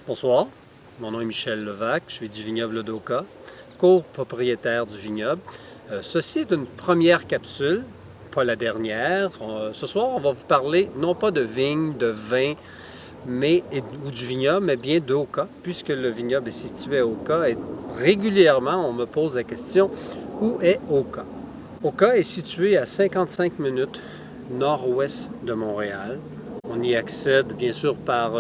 Bonsoir, mon nom est Michel Levac, je suis du vignoble d'Oka, copropriétaire du vignoble. Ceci est une première capsule, pas la dernière. Ce soir, on va vous parler non pas de vigne, de vin, ou du vignoble, mais bien d'Oka, puisque le vignoble est situé à Oka. Et régulièrement, on me pose la question, où est Oka? Oka est situé à 55 minutes nord-ouest de Montréal. On y accède bien sûr par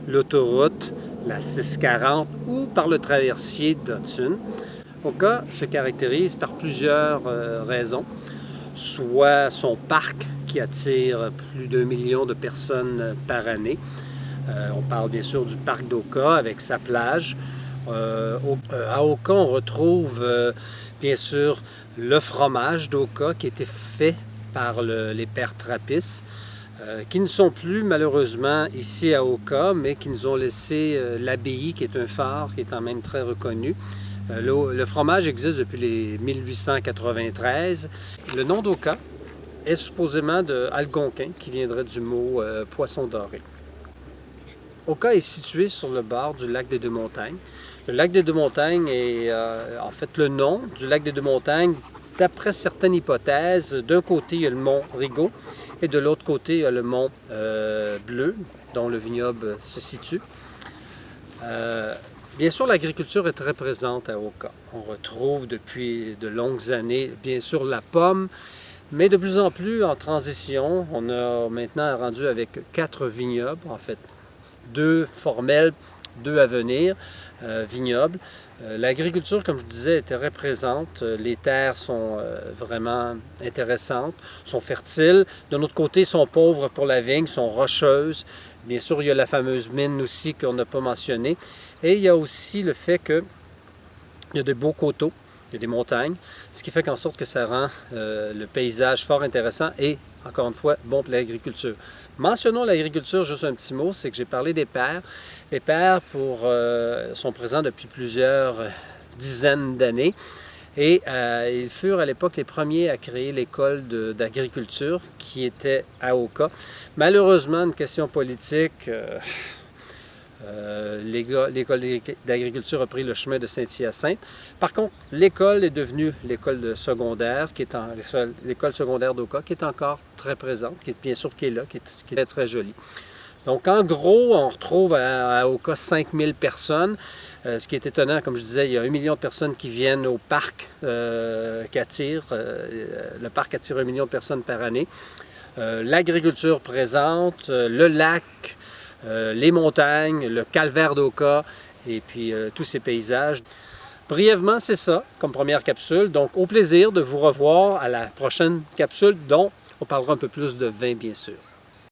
l'autoroute, la 640 ou par le traversier d'Hudson. Oka se caractérise par plusieurs raisons, soit son parc qui attire plus d'1 million de personnes par année. On parle bien sûr du parc d'Oka avec sa plage. À Oka, on retrouve bien sûr le fromage d'Oka qui a été fait par les pères Trappist, qui ne sont plus malheureusement ici à Oka, mais qui nous ont laissé l'abbaye, qui est un phare, qui est quand même très reconnu. Le fromage existe depuis les 1893. Le nom d'Oka est supposément de algonquin, qui viendrait du mot poisson doré. Oka est situé sur le bord du lac des Deux-Montagnes. Le lac des Deux-Montagnes est en fait le nom du lac des Deux-Montagnes. D'après certaines hypothèses, d'un côté il y a le mont Rigaud et de l'autre côté il y a le mont Bleu, dont le vignoble se situe. Bien sûr, l'agriculture est très présente à Oka. On retrouve depuis de longues années, bien sûr, la pomme, mais de plus en plus en transition. On a maintenant rendu avec 4 vignobles, en fait, 2 formels, 2 à venir, vignobles. L'agriculture, comme je disais, est très présente. Les terres sont vraiment intéressantes, sont fertiles. De notre côté, sont pauvres pour la vigne, sont rocheuses. Bien sûr, il y a la fameuse mine aussi qu'on n'a pas mentionnée. Et il y a aussi le fait qu'il y a de beaux coteaux, il y a des montagnes, ce qui fait en sorte que ça rend le paysage fort intéressant et, encore une fois, bon pour l'agriculture. Mentionnons l'agriculture, juste un petit mot, c'est que j'ai parlé des pères. Les pères sont présents depuis plusieurs dizaines d'années et ils furent à l'époque les premiers à créer l'école d'agriculture qui était à Oka. Malheureusement, une question politique, l'école d'agriculture a pris le chemin de Saint-Hyacinthe. Par contre, l'école est devenue l'école secondaire, l'école secondaire d'Oka, qui est encore très présente, qui est bien sûr qui est là, qui est très jolie. Donc, en gros, on retrouve à Oka 5000 personnes. Ce qui est étonnant, comme je disais, il y a 1 million de personnes qui viennent au parc qu'attire. Le parc attire 1 million de personnes par année. L'agriculture présente, le lac, les montagnes, le calvaire d'Oka et puis tous ces paysages. Brièvement, c'est ça comme première capsule. Donc, au plaisir de vous revoir à la prochaine capsule dont on parlera un peu plus de vin, bien sûr.